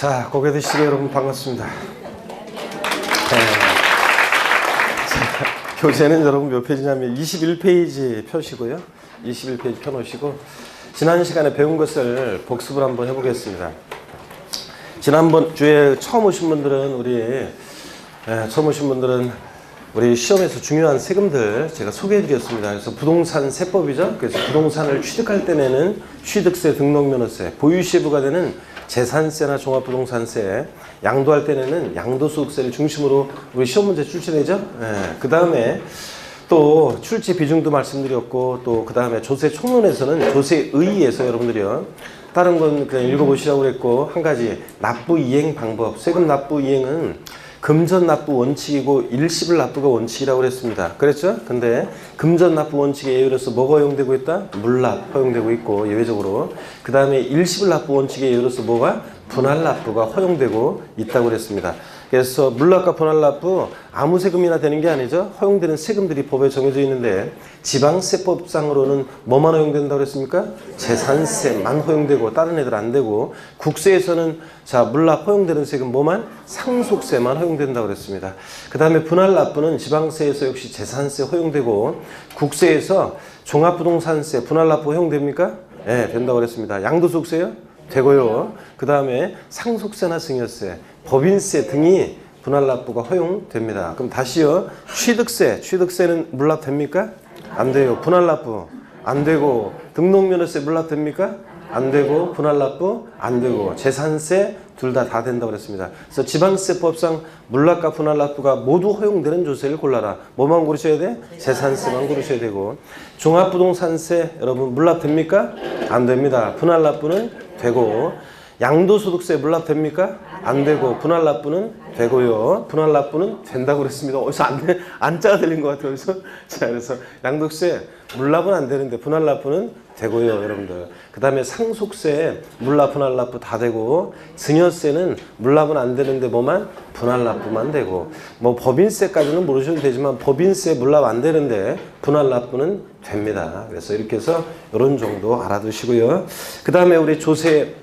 자, 고개 드시고 여러분 반갑습니다. 자, 교재는 여러분 몇 페이지냐면 21페이지 펴시고요. 21페이지 펴놓으시고 지난 시간에 배운 것을 복습을 한번 해보겠습니다. 지난번 주에 처음 오신 분들은 우리 시험에서 중요한 세금들 제가 소개해드렸습니다. 그래서 부동산 세법이죠. 그래서 부동산을 취득할 때는 취득세, 등록면허세, 보유시부가 되는 재산세나 종합부동산세, 양도할 때는 양도소득세를 중심으로 우리 시험 문제 출제되죠. 그 다음에 또 출제 비중도 말씀드렸고, 또 그 다음에 조세 총론에서는 조세의에서 여러분들이요, 다른 건 그냥 읽어보시라고 그랬고, 한 가지 납부 이행 방법, 세금 납부 이행은 금전 납부 원칙이고 일시불 납부가 원칙이라고 그랬습니다. 그랬죠? 근데 금전 납부 원칙에 예외로서 뭐가 허용되고 있다? 물납 허용되고 있고, 예외적으로. 그 다음에 일시불 납부 원칙에 예외로서 뭐가? 분할 납부가 허용되고 있다고 그랬습니다. 그래서 물납과 분할 납부 아무 세금이나 되는 게 아니죠. 허용되는 세금들이 법에 정해져 있는데, 지방세법상으로는 뭐만 허용된다고 그랬습니까? 재산세만 허용되고 다른 애들 안 되고, 국세에서는 자 물납 허용되는 세금 뭐만? 상속세만 허용된다고 그랬습니다. 그 다음에 분할 납부는 지방세에서 역시 재산세 허용되고, 국세에서 종합부동산세 분할 납부 허용됩니까? 네, 된다고 그랬습니다. 양도소득세요? 되고요. 그 다음에 상속세나 증여세, 법인세 등이 분할 납부가 허용됩니다. 그럼 다시요. 취득세는 물납 됩니까? 안 돼요. 분할 납부 안 되고, 등록면허세 물납 됩니까? 안 되고, 분할 납부 안 되고, 재산세 둘 다 된다고 그랬습니다. 그래서 지방세법상 물납과 분할 납부가 모두 허용되는 조세를 골라라. 뭐만 고르셔야 돼? 재산세만 고르셔야 되고, 종합부동산세 여러분 물납 됩니까? 안 됩니다. 분할 납부는 되고, 양도소득세 물납 됩니까? 안 되고, 분할 납부는 되고요. 분할 납부는 된다고 그랬습니다. 어디서 안짜가 들린 것 같아요. 그래서 양도세 물납은 안 되는데 분할 납부는 되고요, 여러분들. 그 다음에 상속세 물납, 분할 납부 다 되고, 증여세는 물납은 안 되는데 뭐만? 분할 납부만 되고, 뭐 법인세까지는 모르셔도 되지만 법인세 물납 안 되는데 분할 납부는 됩니다. 그래서 이렇게 해서 이런 정도 알아두시고요. 그 다음에 우리 조세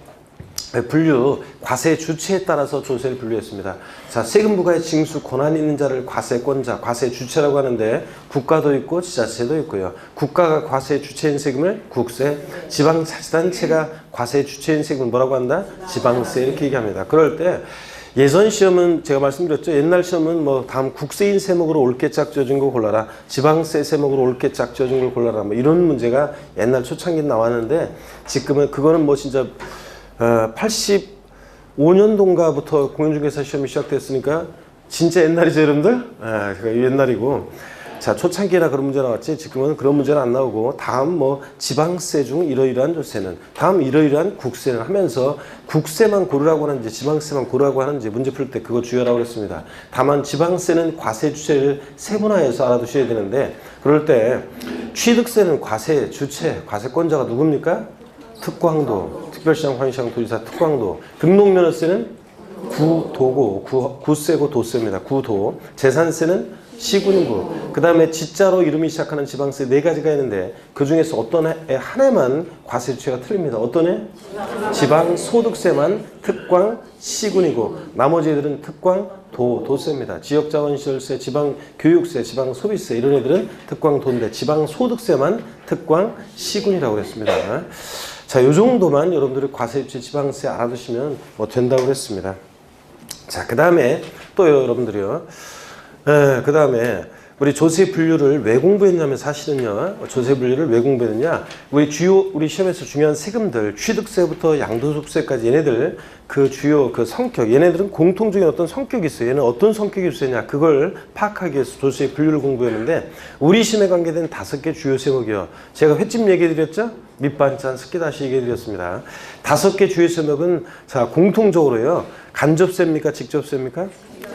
분류, 과세 주체에 따라서 조세를 분류했습니다. 자, 세금 부과의 징수 권한 있는 자를 과세권자, 과세 주체라고 하는데, 국가도 있고 지자체도 있고요. 국가가 과세 주체인 세금을 국세, 지방자치단체가 과세 주체인 세금을 뭐라고 한다? 지방세, 이렇게 얘기합니다. 그럴 때 예전 시험은 제가 말씀드렸죠. 옛날 시험은 뭐 다음 국세인 세목으로 옳게 짝지어진 거 골라라, 지방세 세목으로 옳게 짝지어진 걸 골라라, 뭐 이런 문제가 옛날 초창기에 나왔는데, 지금은 그거는 뭐 진짜 85년도인가부터 공인중개사 시험이 시작됐으니까 진짜 옛날이죠, 여러분들? 옛날이고. 자, 초창기에나 그런 문제 나왔지, 지금은 그런 문제는 안 나오고, 다음 뭐 지방세 중 이러이러한 조세는, 다음 이러이러한 국세는 하면서 국세만 고르라고 하는지 지방세만 고르라고 하는지 문제 풀 때 그거 주의하라고 했습니다. 다만 지방세는 과세 주체를 세분화해서 알아두셔야 되는데, 그럴 때 취득세는 과세 주체, 과세권자가 누굽니까? 특광도, 특별시장, 관시장, 도지사, 특광도. 등록면허세는 구도고, 구세고 도세입니다. 구도. 재산세는 시군구. 그 다음에 지자로 이름이 시작하는 지방세 4가지가 있는데, 그 중에서 어떤 애 하나만 과세 주체가 틀립니다. 어떤 애? 지방소득세만 특광 시군이고, 나머지 애들은 특광 도세입니다. 지역자원시설세, 지방교육세, 지방소비세 이런 애들은 특광 도인데, 지방소득세만 특광 시군이라고 그랬습니다. 자, 요 정도만 여러분들이 과세주체 지방세 알아두시면 뭐 된다고 그랬습니다. 자, 그 다음에 또 여러분들이요. 그 다음에 우리 조세 분류를 왜 공부했냐면, 사실은요, 조세 분류를 왜 공부했느냐, 우리 시험에서 중요한 세금들, 취득세부터 양도소득세까지 얘네들 그 주요 그 성격, 얘네들은 공통적인 어떤 성격이 있어요. 얘는 어떤 성격이 있으냐, 그걸 파악하기 위해서 조세 분류를 공부했는데, 우리 시험에 관계된 5개 주요 세목이요. 제가 횟집 얘기해 드렸죠? 밑반찬, 스키 다시 얘기해 드렸습니다. 5개 주요 세목은 자, 공통적으로요, 간접세입니까? 직접세입니까?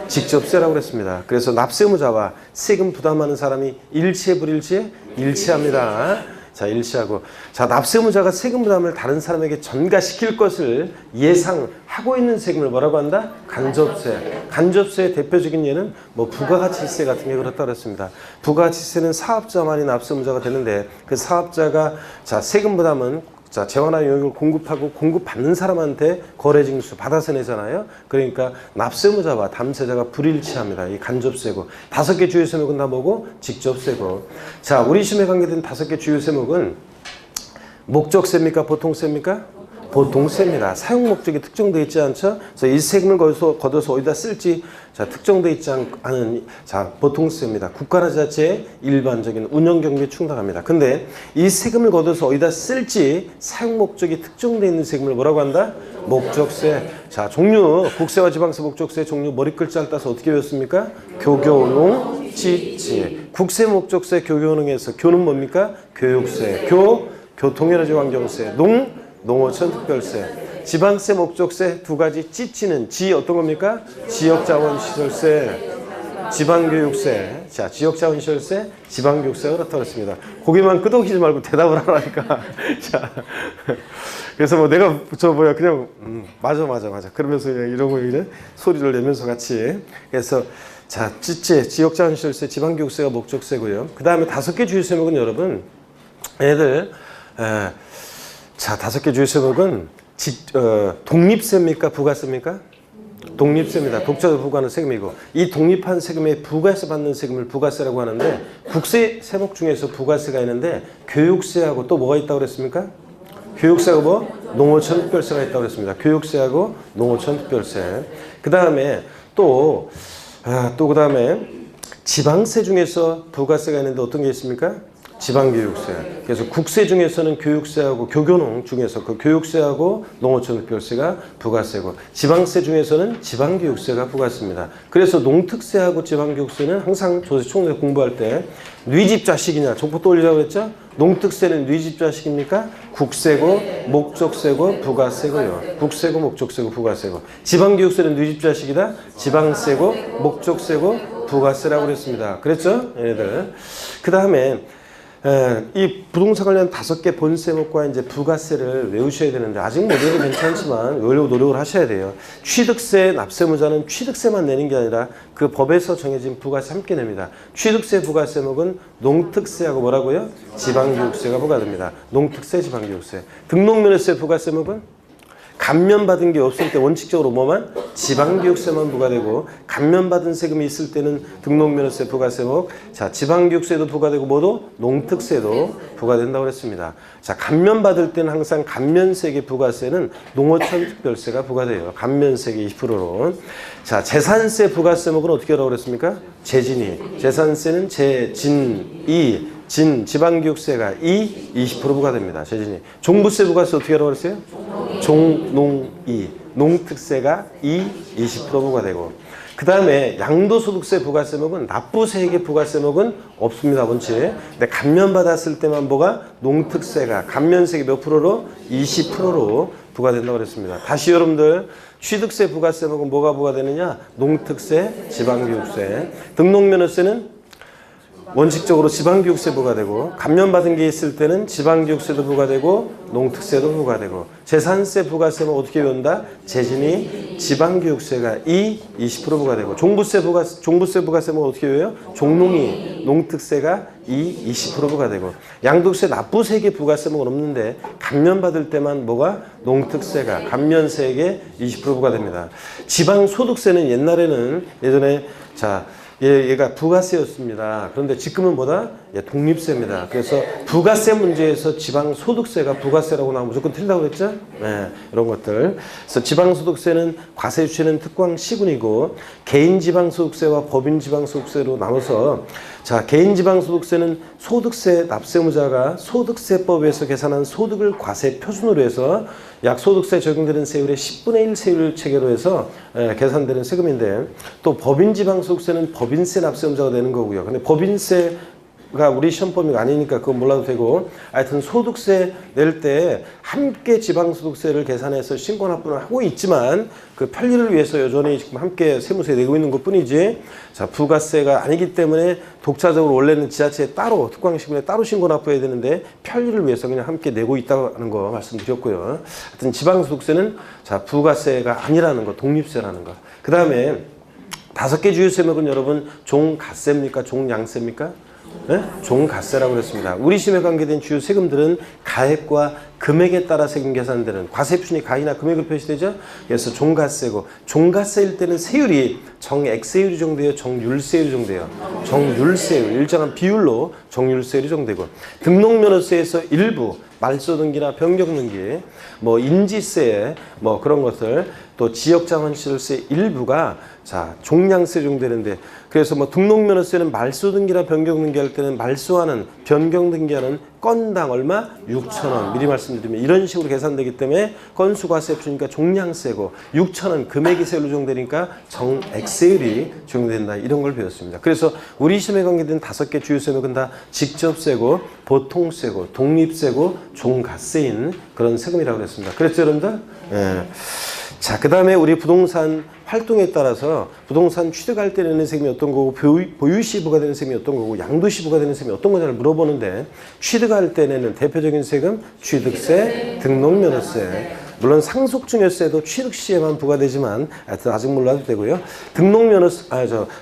직접세라고 그랬습니다. 그래서 납세무자와 세금 부담하는 사람이 일치해 불일치해? 일치합니다. 자, 일치하고. 자, 납세무자가 세금 부담을 다른 사람에게 전가시킬 것을 예상하고 있는 세금을 뭐라고 한다? 간접세. 간접세의 대표적인 예는 뭐 부가가치세 같은 게 그렇다고 그랬습니다. 부가가치세는 사업자만이 납세무자가 되는데, 그 사업자가 자, 세금 부담은 자, 재화나 용역을 공급하고 공급받는 사람한테 거래징수 받아서 내잖아요. 그러니까 납세무자와 담세자가 불일치합니다. 이 간접세고. 5개 주요 세목은 다 뭐고? 직접세고. 자, 우리 시험에 관계된 5개 주요 세목은 목적세입니까? 보통세입니까? 보통세입니다. 사용 목적이 특정되어 있지 않죠? 그래서 이 세금을 걷어서 어디다 쓸지 자, 특정되어 있지 않은 자, 보통세입니다. 국가나 지자체의 일반적인 운영 경비에 충당합니다. 근데 이 세금을 걷어서 어디다 쓸지 사용 목적이 특정되어 있는 세금을 뭐라고 한다? 목적세. 자, 종류 국세와 지방세 목적세 종류 머리 글자를 따서 어떻게 외웠습니까? 교교농 지치. 국세 목적세 교교농에서 교는 뭡니까? 교육세. 교통에너지 환경세. 농어촌 특별세. 지방세 목적세 2가지. 찌치는 지 어떤 겁니까? 지역자원시설세, 지방교육세. 자, 지역자원시설세, 지방교육세가 그렇다고 했습니다. 고개만 끄덕이지 말고 대답을 하라니까. 자, 그래서 뭐 내가 그냥 맞아 그러면서 이런 거 이제 소리를 내면서 같이. 그래서 자, 찌치 지역자원시설세, 지방교육세가 목적세고요. 그 다음에 5개 주요 세목은 여러분 얘들 자, 5개 주요 세목은 독립세입니까? 부가세입니까? 독립세입니다. 독자적 부과하는 세금이고, 이 독립한 세금에 부가세 받는 세금을 부가세라고 하는데, 국세 세목 중에서 부가세가 있는데 교육세하고 또 뭐가 있다고 그랬습니까? 교육세하고 뭐? 농어촌 특별세가 있다고 그랬습니다. 교육세하고 농어촌 특별세. 그 다음에 또 그 다음에 지방세 중에서 부가세가 있는데 어떤 게 있습니까? 지방교육세. 그래서 국세 중에서는 교육세하고 교교농 중에서 그 교육세하고 농어촌 특별세가 부가세고, 지방세 중에서는 지방교육세가 부가세입니다. 그래서 농특세하고 지방교육세는 항상 조세 총회 공부할 때 뉘집 자식이냐 족보 떠올리라고 했죠? 농특세는 뉘집 자식입니까? 국세고 목적세고 부가세고요. 국세고 목적세고 부가세고. 지방교육세는 뉘집 자식이다. 지방세고 목적세고 부가세라고 그랬습니다. 그랬죠? 얘네들. 그 다음에 이 부동산 관련 5개 본세목과 이제 부가세를 외우셔야 되는데, 아직 못 외워도 괜찮지만 외우려고 노력을 하셔야 돼요. 취득세 납세무자는 취득세만 내는 게 아니라 그 법에서 정해진 부가세 함께 냅니다. 취득세 부가세목은 농특세하고 뭐라고요? 지방교육세가 부과됩니다. 농특세, 지방교육세. 등록면허세 부가세목은 감면받은 게 없을 때 원칙적으로 뭐만? 지방교육세만 부과되고, 감면받은 세금이 있을 때는 등록면허세 부가세목, 자, 지방교육세도 부과되고 뭐도? 농특세도 부과된다고 했습니다. 자, 감면받을 때는 항상 감면세계 부가세는 농어촌 특별세가 부과돼요. 감면세계 20%로. 자, 재산세 부가세목은 어떻게 하라고 그랬습니까? 재진이. 재산세는 재진이. 지방교육세가 20% 부과됩니다. 재진이. 종부세 부가세 어떻게 하라고 그랬어요? 종농이. 농특세가 20% 부과되고, 그 다음에 양도소득세 부가세목은 납부세액의 부가세목은 없습니다. 원칙. 근데 감면받았을 때만 뭐가? 농특세가 감면세액이 몇 프로로? 20%로 부과된다고 그랬습니다. 다시 여러분들, 취득세 부가세목은 뭐가 부과되느냐? 농특세, 지방교육세. 등록면허세는 원칙적으로 지방교육세 부과되고, 감면받은 게 있을 때는 지방교육세도 부과되고 농특세도 부과되고, 재산세 부가세는 어떻게 외운다? 재진이. 지방교육세가 20% 부과되고, 종부세 부가세는 어떻게 외워요? 종농이. 농특세가 20% 부과되고, 양도세 납부세액의 부가세목은 없는데 감면받을 때만 뭐가? 농특세가 감면세액의 20% 부과됩니다. 지방소득세는 예전에 자, 얘가 부가세였습니다. 그런데 지금은 뭐다? 독립세입니다. 그래서 부가세 문제에서 지방소득세가 부가세라고 나오면 무조건 틀린다고 그랬죠? 네, 이런 것들. 그래서 지방소득세는 과세주체는 특광시군이고, 개인지방소득세와 법인지방소득세로 나눠서, 자, 개인지방소득세는 소득세 납세무자가 소득세법에서 계산한 소득을 과세 표준으로 해서 약 소득세 적용되는 세율의 10분의 1 세율 체계로 해서 계산되는 세금인데, 또 법인지방소득세는 법인세 납세무자가 되는 거고요. 근데 법인세가 우리 시험 범위가 아니니까 그건 몰라도 되고, 하여튼 소득세 낼 때 함께 지방소득세를 계산해서 신고납부를 하고 있지만 그 편리를 위해서 여전히 지금 함께 세무세 내고 있는 것 뿐이지, 자, 부가세가 아니기 때문에 독자적으로 원래는 지자체에 따로 특광시군에 따로 신고납부해야 되는데 편리를 위해서 그냥 함께 내고 있다는 거 말씀드렸고요. 하여튼 지방소득세는 자, 부가세가 아니라는 거, 독립세라는 거. 그 다음에 5개 주요 세목은 여러분 종갓세입니까? 종양세입니까? 네? 종가세라고 그랬습니다. 우리 시험에 관계된 주요 세금들은 가액과 금액에 따라 세금 계산되는 과세표준이 가액이나 금액으로 표시되죠. 그래서 종가세고, 종가세일 때는 세율이 정액세율이 정도예요, 정률세율이 정도예요. 정률세율, 일정한 비율로 정률세율이 정되고, 등록면허세에서 일부 말소등기나 변경등기, 뭐 인지세, 뭐 그런 것들, 또 지역자원시설세 일부가 자 종량세 정되는데, 그래서 뭐 등록면허세는 말소등기나 변경등기할 때는 말소하는 변경등기하는 건당 얼마? 6,000원. 미리 말씀드리면 이런 식으로 계산되기 때문에 건수과세표니까 종량세고, 6,000원 금액이 세율로 적용되니까 정액세율이 적용된다. 이런 걸 배웠습니다. 그래서 우리 시험에 관계된 5개 주요 세금은 다 직접세고, 보통세고, 독립세고, 종가세인 그런 세금이라고 그랬습니다. 그랬죠, 여러분들? 예. 자, 그 다음에 우리 부동산 활동에 따라서 부동산 취득할 때 내는 세금이 어떤 거고, 보유시 부과되는 세금이 어떤 거고, 양도시 부과되는 세금이 어떤 거냐를 물어보는데, 취득할 때 내는 대표적인 세금, 취득세, 등록면허세. 물론 상속증여세도 취득시에만 부과되지만 아직 몰라도 되고요. 등록면허세,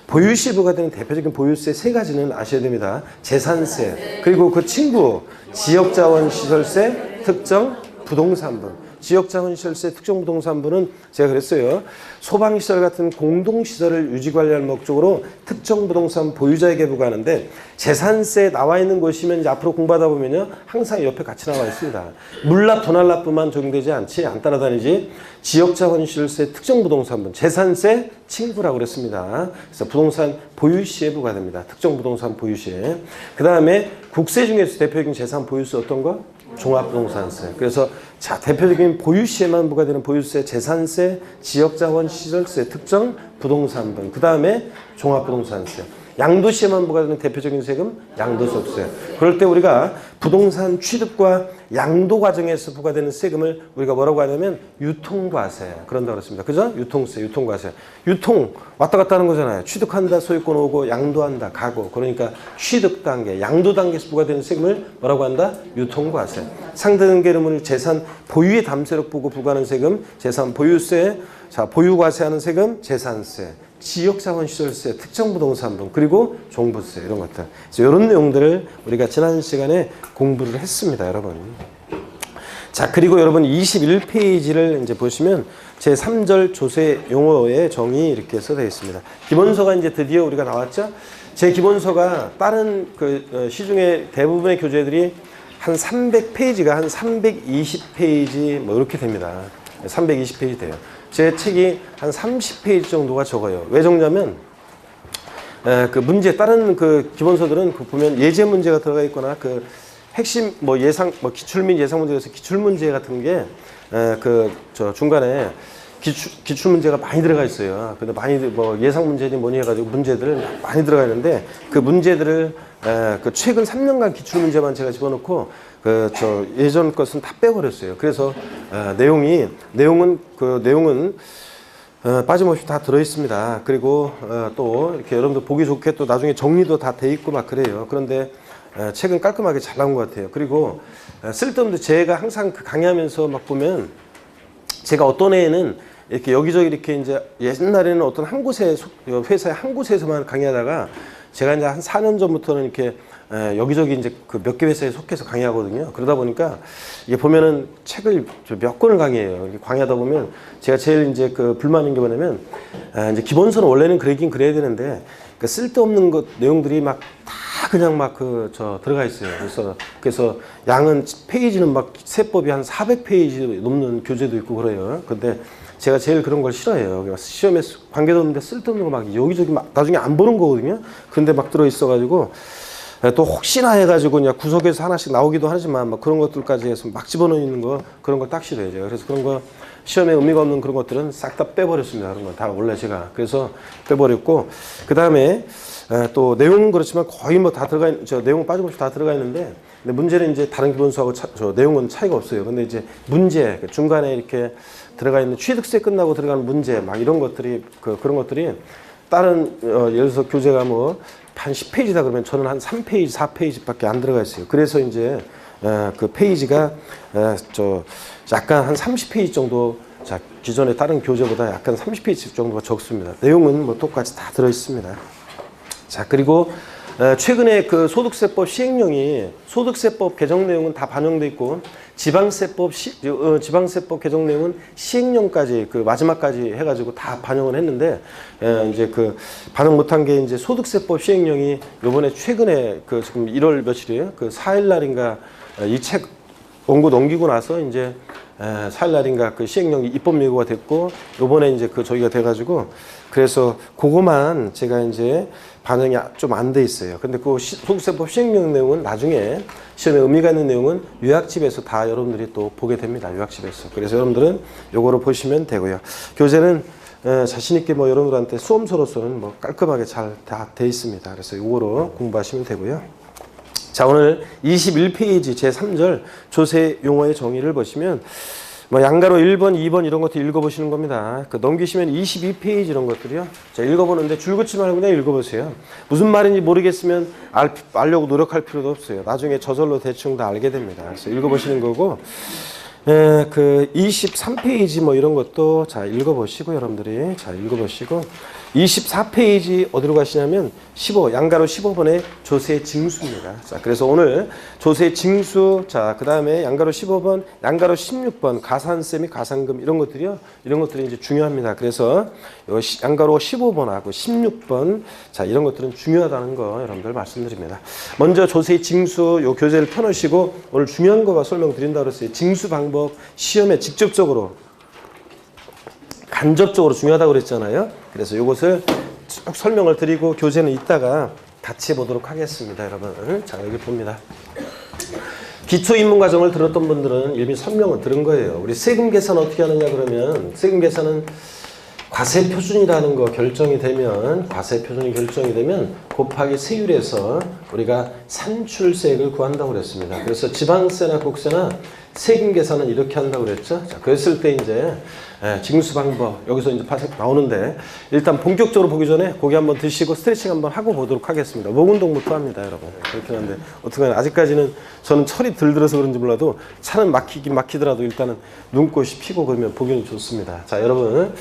보유시 부과되는 대표적인 보유세 3가지는 아셔야 됩니다. 재산세, 그리고 그 친구 지역자원시설세, 특정 부동산분. 지역자원시설세, 특정부동산부는 제가 그랬어요. 소방시설 같은 공동시설을 유지관리할 목적으로 특정부동산 보유자에게 부과하는데, 재산세 나와 있는 곳이면 이제 앞으로 공부하다 보면요, 항상 옆에 같이 나와 있습니다. 물납, 도납납부만 적용되지 않지, 안 따라다니지. 지역자원시설세, 특정부동산부, 재산세 친구라고 그랬습니다. 그래서 부동산 보유시에 부과됩니다. 특정부동산 보유시에. 그 다음에 국세 중에서 대표적인 재산 보유세 어떤 거? 종합부동산세. 그래서 자 대표적인 보유시에만 부과되는 보유세, 재산세, 지역자원시설세, 특정 부동산분. 그 다음에 종합부동산세. 양도시에만 부과되는 대표적인 세금, 양도소득세. 그럴 때 우리가 부동산 취득과 양도 과정에서 부과되는 세금을 우리가 뭐라고 하냐면 유통과세. 그런다고 그랬습니다. 그죠? 유통세, 유통과세. 유통 왔다 갔다 하는 거잖아요. 취득한다, 소유권 오고, 양도한다, 가고. 그러니까 취득 단계, 양도 단계에서 부과되는 세금을 뭐라고 한다? 유통과세. 상대등기를 재산 보유의 담세력 보고 부과하는 세금, 재산 보유세. 자, 보유과세하는 세금, 재산세. 지역자원시설세, 특정부동산분, 그리고 종부세, 이런 것들. 이런 내용들을 우리가 지난 시간에 공부를 했습니다, 여러분. 자, 그리고 여러분 21페이지를 이제 보시면 제3절 조세 용어의 정의 이렇게 써져 있습니다. 기본서가 이제 드디어 우리가 나왔죠? 제 기본서가 다른 그 시중에 대부분의 교재들이 한 300페이지가 한 320페이지 뭐 이렇게 됩니다. 320페이지 돼요. 제 책이 한 30페이지 정도가 적어요. 왜 적냐면 그 문제, 다른 그 기본서들은 그 보면 예제 문제가 들어가 있거나 그 핵심 뭐 예상 뭐 기출 및 예상 문제에서 기출 문제 같은 게 그 저 중간에 기출 문제가 많이 들어가 있어요. 근데 많이 뭐 예상 문제니 뭐니 해가지고 문제들을 많이 들어가 있는데, 그 문제들을 그 최근 3년간 기출 문제만 제가 집어넣고 그 저 예전 것은 다 빼버렸어요. 그래서 내용은 빠짐없이 다 들어 있습니다. 그리고 또 이렇게 여러분들 보기 좋게 또 나중에 정리도 다 돼 있고 막 그래요. 그런데 책은 깔끔하게 잘 나온 것 같아요. 그리고 쓸데없는데 제가 항상 그 강의하면서 막 보면 제가 어떤 애는 이렇게 여기저기 이렇게 이제 옛날에는 어떤 한 곳에 회사의 한 곳에서만 강의하다가 제가 이제 한 4년 전부터는 이렇게 여기저기 이제 그 몇 개 회사에 속해서 강의하거든요. 그러다 보니까 이게 보면은 책을 몇 권을 강의해요. 이렇게 강의하다 보면 제가 제일 이제 그 불만인 게 뭐냐면 이제 기본서는 원래는 그러긴 그래야 되는데 그 쓸데없는 것 내용들이 막 다 그냥 막 들어가 있어요. 그래서 양은 페이지는 막 세법이 한 400페이지 넘는 교재도 있고 그래요. 근데 제가 제일 그런 걸 싫어해요. 시험에 관계도 없는데 쓸데없는 거 막 여기저기 막 나중에 안 보는 거거든요. 근데 막 들어 있어가지고 또 혹시나 해가지고 그냥 구석에서 하나씩 나오기도 하지만 막 그런 것들까지 해서 막 집어넣는 거, 그런 걸 딱 싫어해요. 제가. 그래서 그런 거 시험에 의미가 없는 그런 것들은 싹 다 빼버렸습니다. 그런 거 다 원래 제가. 그래서 빼버렸고, 그 다음에 또 내용은 그렇지만 거의 뭐 다 들어가 있는, 내용 빠짐없이 다 들어가 있는데, 근데 문제는 이제 다른 기본서하고 저 내용은 차이가 없어요. 근데 이제 문제, 중간에 이렇게 들어가 있는 취득세 끝나고 들어가는 문제, 막 이런 것들이, 그런 것들이 다른, 예를 들어서 교재가 뭐 한 10페이지다 그러면 저는 한 3페이지, 4페이지밖에 안 들어가 있어요. 그래서 이제 그 페이지가 약간 한 30페이지 정도, 자, 기존의 다른 교재보다 약간 30페이지 정도가 적습니다. 내용은 뭐 똑같이 다 들어 있습니다. 자, 그리고 최근에 그 소득세법 시행령이 소득세법 개정 내용은 다 반영돼 있고 지방세법 개정 내용은 시행령까지 그 마지막까지 해가지고 다 반영을 했는데 이제 그 반영 못한 게 이제 소득세법 시행령이 요번에 최근에 그 지금 1월 며칠이에요? 그 4일 날인가 이 책 원고 넘기고 나서 이제 4일 날인가 그 시행령이 입법 예고가 됐고 요번에 이제 그 저기가 돼가지고 그래서 그거만 제가 이제 반영이 좀 안 돼 있어요. 근데 그 소득세법 시행령 내용은 나중에 시험에 의미가 있는 내용은 요약집에서 다 여러분들이 또 보게 됩니다. 요약집에서. 그래서 여러분들은 요거로 보시면 되고요. 교재는 자신 있게 뭐 여러분들한테 수험서로서는 뭐 깔끔하게 잘 다 돼 있습니다. 그래서 요거로 공부하시면 되고요. 자, 오늘 21페이지 제3절 조세 용어의 정의를 보시면 뭐 양가로 1번, 2번 이런 것들 읽어보시는 겁니다. 그 넘기시면 22페이지 이런 것들이요. 자, 읽어보는데 줄긋지 말고 그냥 읽어보세요. 무슨 말인지 모르겠으면 알려고 노력할 필요도 없어요. 나중에 저절로 대충 다 알게 됩니다. 그래서 읽어보시는 거고, 그 23페이지 뭐 이런 것도 자, 읽어보시고 여러분들이 자, 읽어보시고 24페이지 어디로 가시냐면 15 양가로 15번의 조세 징수입니다. 자, 그래서 오늘 조세 징수 자, 그다음에 양가로 15번, 양가로 16번 가산세 및 가산금 이런 것들이요. 이런 것들이 이제 중요합니다. 그래서 요 양가로 15번하고 16번 자, 이런 것들은 중요하다는 거 여러분들 말씀드립니다. 먼저 조세 징수 요 교재를 펴 놓으시고 오늘 중요한 거만 설명드린다고 그랬어요. 징수 방법 시험에 직접적으로 간접적으로 중요하다고 그랬잖아요. 그래서 이것을 쭉 설명을 드리고 교재는 이따가 같이 보도록 하겠습니다. 여러분. 자, 여기 봅니다. 기초입문과정을 들었던 분들은 이미 설명을 들은 거예요. 우리 세금 계산 어떻게 하느냐 그러면 세금 계산은 과세표준이라는 거 결정이 되면 과세표준이 결정이 되면 곱하기 세율에서 우리가 산출세액을 구한다고 그랬습니다. 그래서 지방세나 국세나 세금 계산은 이렇게 한다고 그랬죠. 자, 그랬을 때 이제 징수 방법 여기서 이제 나오는데 일단 본격적으로 보기 전에 고기 한번 드시고 스트레칭 한번 하고 보도록 하겠습니다. 목 운동부터 합니다, 여러분. 그렇긴 한데 어떻게 아직까지는 저는 철이 덜 들어서 그런지 몰라도 차는 막히긴 막히더라도 일단은 눈꽃이 피고 그러면 보기는 좋습니다. 자, 여러분.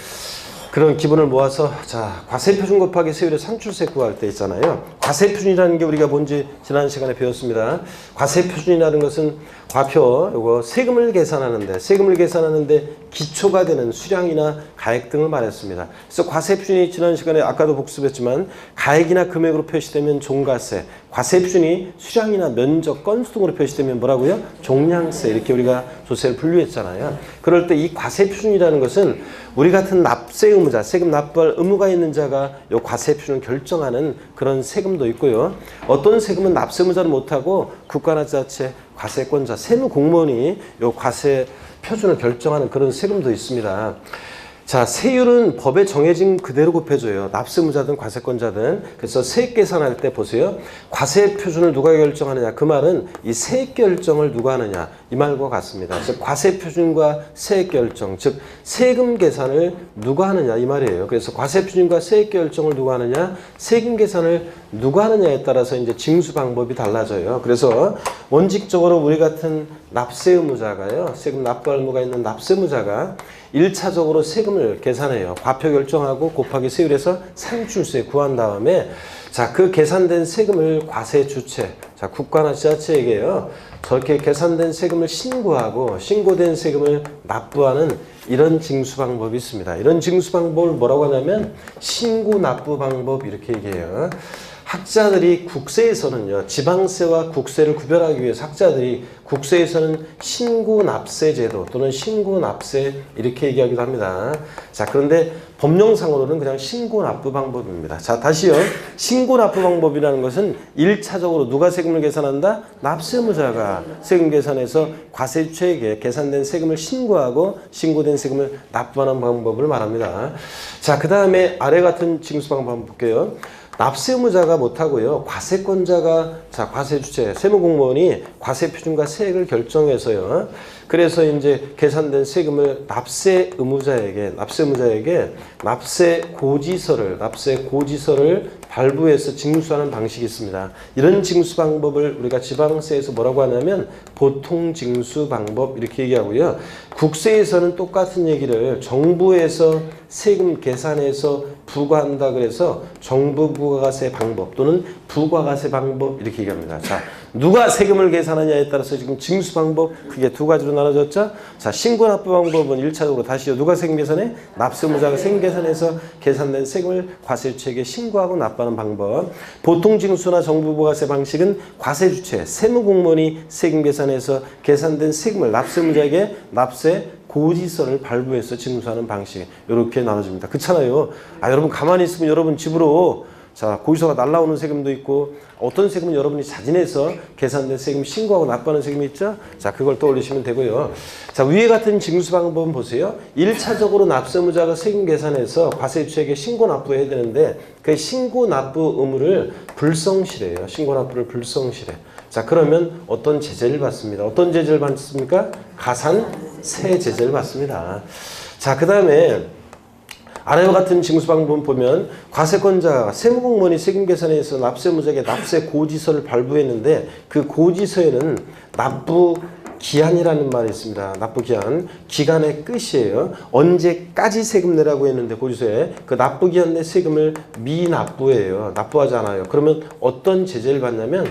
그런 기분을 모아서 자 과세표준 곱하기 세율의 산출세 구할 때 있잖아요. 과세표준이라는 게 우리가 뭔지 지난 시간에 배웠습니다. 과세표준이라는 것은 과표 요거 세금을 계산하는데 기초가 되는 수량이나 가액 등을 말했습니다. 그래서 과세표준이 지난 시간에 아까도 복습했지만 가액이나 금액으로 표시되면 종가세, 과세표준이 수량이나 면적, 건수 등으로 표시되면 뭐라고요? 종량세 이렇게 우리가 조세를 분류했잖아요. 그럴 때 이 과세표준이라는 것은 우리 같은 납세 의무자, 세금 납부할 의무가 있는 자가 이 과세표준을 결정하는 그런 세금도 있고요. 어떤 세금은 납세 의무자는 못하고 국가나 지자체, 과세권자, 세무공무원이 이 과세표준을 결정하는 그런 세금도 있습니다. 자, 세율은 법에 정해진 그대로 곱해줘요. 납세의무자든 과세권자든. 그래서 세액 계산할 때 보세요. 과세 표준을 누가 결정하느냐. 그 말은 이 세액 결정을 누가 하느냐. 이 말과 같습니다. 그래서 과세 표준과 세액 결정, 즉 세금 계산을 누가 하느냐 이 말이에요. 그래서 과세 표준과 세액 결정을 누가 하느냐, 세금 계산을 누가 하느냐에 따라서 이제 징수 방법이 달라져요. 그래서 원칙적으로 우리 같은 납세 의무자가요. 세금 납부할 의무가 있는 납세 의무자가 1차적으로 세금을 계산해요. 과표 결정하고 곱하기 세율에서 산출세 구한 다음에 자, 그 계산된 세금을 과세 주체, 자, 국가나 지자체에게요. 저렇게 계산된 세금을 신고하고 신고된 세금을 납부하는 이런 징수 방법이 있습니다. 이런 징수 방법을 뭐라고 하냐면 신고 납부 방법 이렇게 얘기해요. 학자들이 국세에서는요, 지방세와 국세를 구별하기 위해서 학자들이 국세에서는 신고납세 제도 또는 신고납세 이렇게 얘기하기도 합니다. 자, 그런데 법령상으로는 그냥 신고납부 방법입니다. 자, 다시요. 신고납부 방법이라는 것은 1차적으로 누가 세금을 계산한다? 납세의무자가 세금 계산해서 과세주체에게 계산된 세금을 신고하고 신고된 세금을 납부하는 방법을 말합니다. 자, 그 다음에 아래 같은 징수 방법 한번 볼게요. 납세의무자가 못하고요. 과세권자가 자 과세주체 세무공무원이 과세표준과 세액을 결정해서요. 그래서 이제 계산된 세금을 납세의무자에게 납세고지서를 발부해서 징수하는 방식이 있습니다. 이런 징수 방법을 우리가 지방세에서 뭐라고 하냐면 보통 징수 방법 이렇게 얘기하고요. 국세에서는 똑같은 얘기를 정부에서 세금 계산해서 부과한다 그래서 정부 부가세 방법 또는 부가가세 방법 이렇게 얘기합니다. 자, 누가 세금을 계산하냐에 따라서 지금 징수 방법 크게 두 가지로 나눠졌죠. 자, 신고납부 방법은 1차적으로 다시요. 누가 세금 계산해? 납세무자가 세금 계산해서 계산된 세금을 과세주체에게 신고하고 납부하는 방법. 보통 징수나 정부 부가세 방식은 과세주체, 세무공무원이 세금 계산해서 계산된 세금을 납세무자에게 납세 고지서를 발부해서 징수하는 방식 이렇게 나눠집니다. 그렇잖아요. 여러분 가만히 있으면 여러분 집으로 자 고지서가 날라오는 세금도 있고 어떤 세금은 여러분이 자진해서 계산된 세금 신고하고 납부하는 세금이 있죠. 자 그걸 떠올리시면 되고요. 자 위에 같은 징수 방법은 보세요. 1차적으로 납세무자가 세금 계산해서 과세주체에게 신고 납부해야 되는데 그 신고 납부 의무를 불성실해요. 신고 납부를 불성실해. 자 그러면 어떤 제재를 받습니다. 어떤 제재를 받습니까? 가산세 제재를 받습니다. 자 그 다음에 아래와 같은 징수 방법 보면 과세권자가 세무공무원이 세금 계산해서 납세무자에게 납세 고지서를 발부했는데 그 고지서에는 납부 기한이라는 말이 있습니다. 납부 기한, 기간의 끝이에요. 언제까지 세금 내라고 했는데 고지서에 그 납부 기한 내 세금을 미납부해요. 납부하지 않아요. 그러면 어떤 제재를 받냐면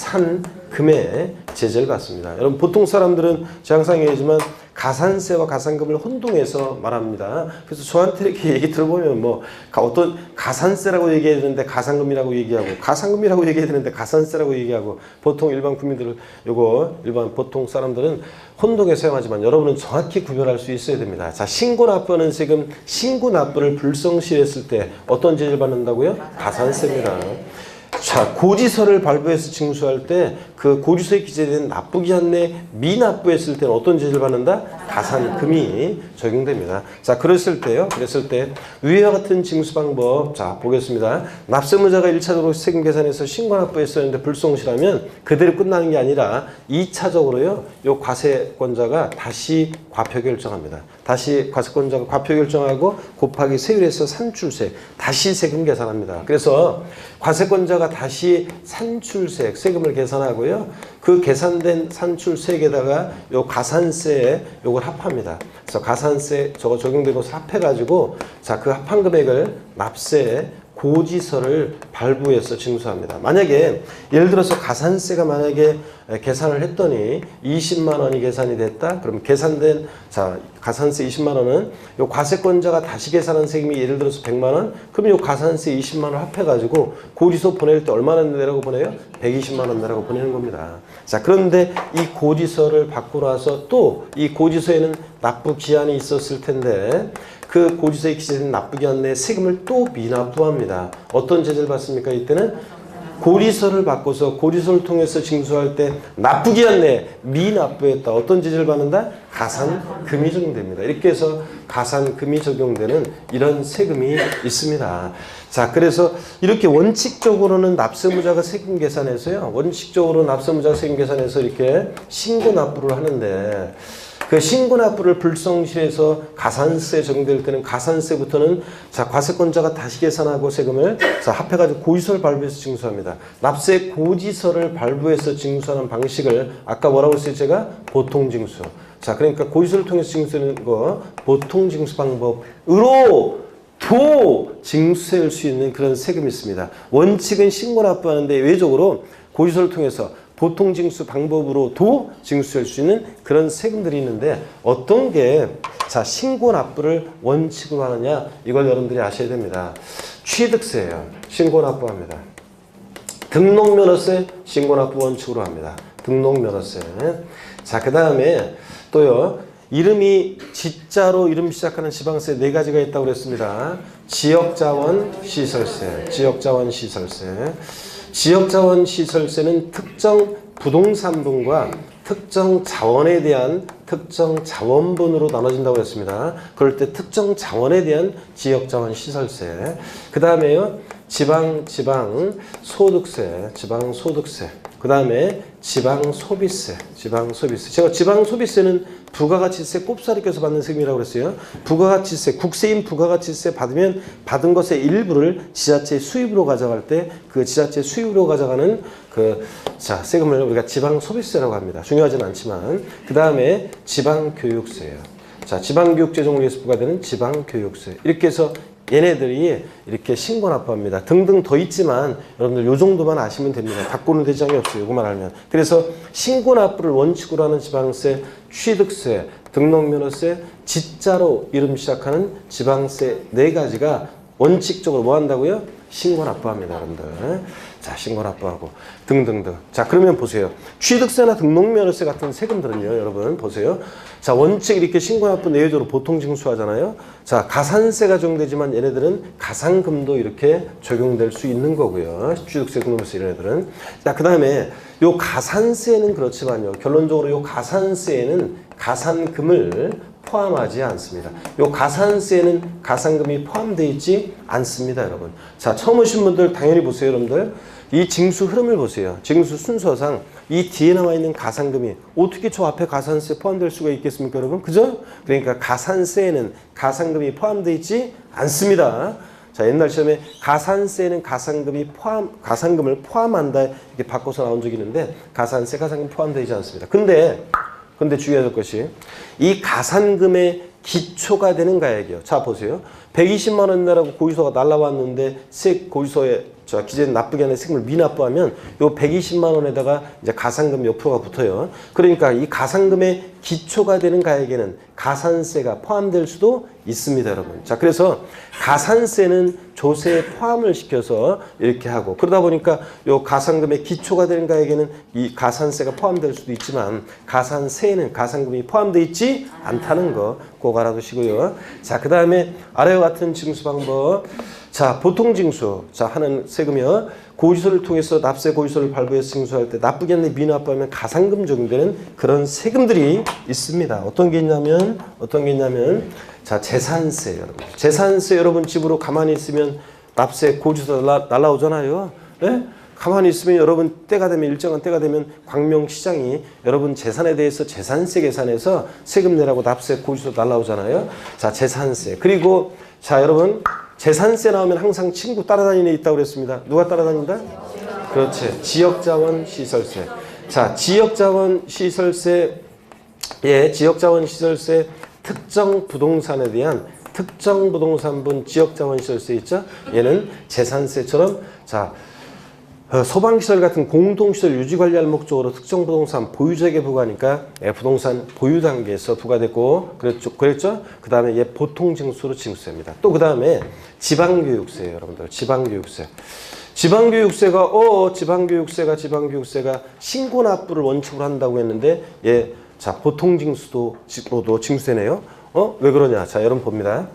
가산금의 제재를 받습니다. 여러분 보통 사람들은 제가 항상 얘기하지만 가산세와 가산금을 혼동해서 말합니다. 그래서 저한테 이렇게 얘기 들어보면 뭐 어떤 가산세라고 얘기해야 되는데 가산금이라고 얘기하고 가산금이라고 얘기해야 되는데 가산세라고 얘기하고 보통 일반 국민들 일반 보통 사람들은 혼동해서 사용하지만 여러분은 정확히 구별할 수 있어야 됩니다. 자 신고 납부하는 세금 신고 납부를 불성실했을 때 어떤 제재를 받는다고요? 가산세입니다. 자, 고지서를 발부해서 징수할 때 그 고지서에 기재된 납부기한 내 미납부했을 때는 어떤 제재를 받는다? 가산금이 적용됩니다. 자, 그랬을 때 위와 같은 징수 방법 자, 보겠습니다. 납세무자가 1차적으로 세금 계산해서 신고 납부했었는데 불성실하면 그대로 끝나는 게 아니라 2차적으로요. 요 과세권자가 다시 과표 결정합니다. 다시 과세권자가 과표 결정하고 곱하기 세율에서 산출세 다시 세금 계산합니다. 그래서 과세권자가 다시 산출세 세금을 계산하고요. 그 계산된 산출세에다가 요 가산세에 요걸 합합니다. 그래서 가산세 저거 적용된 것을 합해가지고 자 그 합한 금액을 납세 고지서를 발부해서 징수합니다. 만약에 예를 들어서 가산세가 만약에 계산을 했더니 20만 원이 계산이 됐다. 그럼 계산된 자 가산세 20만 원은 요 과세권자가 다시 계산한 세금이 예를 들어서 100만 원. 그럼 요 가산세 20만 원 합해가지고 고지서 보낼 때 얼마나 내라고 보내요? 120만 원 내라고 보내는 겁니다. 자 그런데 이 고지서를 받고 나서 또 이 고지서에는 납부 기한이 있었을 텐데 그 고지서에 기재된 납부기한 내 세금을 또 미납부합니다. 어떤 제재를 받습니까? 이때는 고지서를 바꿔서 고지서를 통해서 징수할 때 납부기한 내 미납부했다. 어떤 제재를 받는다? 가산금이 적용됩니다. 이렇게 해서 가산금이 적용되는 이런 세금이 있습니다. 자, 그래서 이렇게 원칙적으로는 납세무자가 세금 계산해서요. 원칙적으로 납세무자가 세금 계산해서 이렇게 신고 납부를 하는데 그 신고납부를 불성실해서 가산세 적용될 때는 가산세부터는 자 과세권자가 다시 계산하고 세금을 자 합해가지고 고지서를 발부해서 징수합니다. 납세 고지서를 발부해서 징수하는 방식을 아까 뭐라고 했어요? 제가 보통징수. 자 그러니까 고지서를 통해서 징수하는 거 보통징수 방법으로 도 징수할 수 있는 그런 세금이 있습니다. 원칙은 신고납부하는데 외적으로 고지서를 통해서 보통징수 방법으로도 징수할 수 있는 그런 세금들이 있는데 어떤 게 자 신고납부를 원칙으로 하느냐 이걸 여러분들이 아셔야 됩니다. 취득세예요. 신고납부합니다. 등록면허세 신고납부 원칙으로 합니다. 등록면허세. 자 그 다음에 또요. 이름이 지자로 이름 시작하는 지방세 4가지가 있다고 그랬습니다. 지역자원시설세, 지역자원시설세. 지역자원시설세는 특정 부동산분과 특정 자원에 대한 특정 자원분으로 나눠진다고 했습니다. 그럴 때 특정 자원에 대한 지역자원시설세. 그 다음에요. 지방소득세. 그 다음에 지방 소비세. 지방 소비세. 제가 지방 소비세는 부가가치세 꼽사리 껴서 받는 세금이라고 그랬어요. 부가가치세, 국세인 부가가치세 받으면 받은 것의 일부를 지자체 수입으로 가져갈 때 그 지자체 수입으로 가져가는 자, 세금을 우리가 지방 소비세라고 합니다. 중요하진 않지만. 그 다음에 지방 교육세예요. 자, 지방 교육제 종류에서 부과되는 지방 교육세. 이렇게 해서 얘네들이 이렇게 신고 납부합니다. 등등 더 있지만 여러분들 요 정도만 아시면 됩니다. 바꾸는 대장이 없어요. 요거만 알면. 그래서 신고 납부를 원칙으로 하는 지방세, 취득세, 등록면허세, 지자로 이름 시작하는 지방세 4가지가 원칙적으로 뭐 한다고요? 신고 납부합니다, 여러분들. 자, 신고 납부하고 등등등. 자, 그러면 보세요. 취득세나 등록면허세 같은 세금들은요, 여러분 보세요. 자, 원칙 이렇게 신고 납부 내외적으로 보통 징수하잖아요. 자, 가산세가 적용되지만 얘네들은 가산금도 이렇게 적용될 수 있는 거고요. 취득세, 등록세 이런 애들은. 자, 그 다음에 요 가산세는 그렇지만요. 결론적으로 요 가산세에는 가산금을 포함하지 않습니다. 요 가산세는 가산금이 포함되어 있지 않습니다, 여러분. 자, 처음 오신 분들 당연히 보세요, 여러분들. 이 징수 흐름을 보세요. 징수 순서상 이 뒤에 나와 있는 가산금이 어떻게 저 앞에 가산세 포함될 수가 있겠습니까, 여러분? 그죠? 그러니까 가산세에는 가산금이 포함되어 있지 않습니다. 자, 옛날 시험에 가산세는 가산금을 포함한다 이렇게 바꿔서 나온 적이 있는데 가산세, 가산금 포함되지 않습니다. 근데 주의할 것이 이 가산금의 기초가 되는 가액이요. 자, 보세요. 120만 원 내라고 고지서가 날라왔는데 고지서에 기재는 납부기 전에 세금을 미납부하면 요 120만 원에다가 이제 가산금 몇 프로가 붙어요. 그러니까 이 가산금의 기초가 되는 가액에는 가산세가 포함될 수도 있습니다, 여러분. 자, 그래서 가산세는 조세에 포함을 시켜서 이렇게 하고 그러다 보니까 요 가산금의 기초가 되는 가액에는 이 가산세가 포함될 수도 있지만 가산세에는 가산금이 포함되어 있지 않다는 거 꼭 알아두시고요. 자, 그 다음에 아래와 같은 징수 방법. 자, 보통 징수. 자, 하는 세금이요. 고지서를 통해서 납세 고지서를 발부해서 징수할 때 납부기 전에 미납부하면 가산금 적용되는 그런 세금들이 있습니다. 어떤 게 있냐면 자, 재산세 여러분. 재산세 여러분 집으로 가만히 있으면 납세 고지서 날라오잖아요. 네? 가만히 있으면 여러분 때가 되면 일정한 때가 되면 광명시장이 여러분 재산에 대해서 재산세 계산해서 세금 내라고 납세 고지서 날라오잖아요. 자, 재산세. 그리고 자, 여러분 재산세 나오면 항상 친구 따라다니는 애 있다고 그랬습니다. 누가 따라다닌다? 그렇지. 지역자원 시설세. 자, 지역자원 시설세. 예, 지역자원 시설세 특정 부동산에 대한 특정 부동산분 지역자원 시설세 있죠? 얘는 재산세처럼 자, 소방시설 같은 공동시설 유지관리할 목적으로 특정 부동산 보유자에게 부과하니까 부동산 보유 단계에서 부과됐고 그랬죠? 그 다음에 얘 보통징수로 징수합니다. 또 그 다음에 지방교육세예요, 여러분들. 지방교육세. 지방교육세가 신고납부를 원칙으로 한다고 했는데 얘 자, 보통징수도 징수되네요. 왜 그러냐? 자, 여러분 봅니다.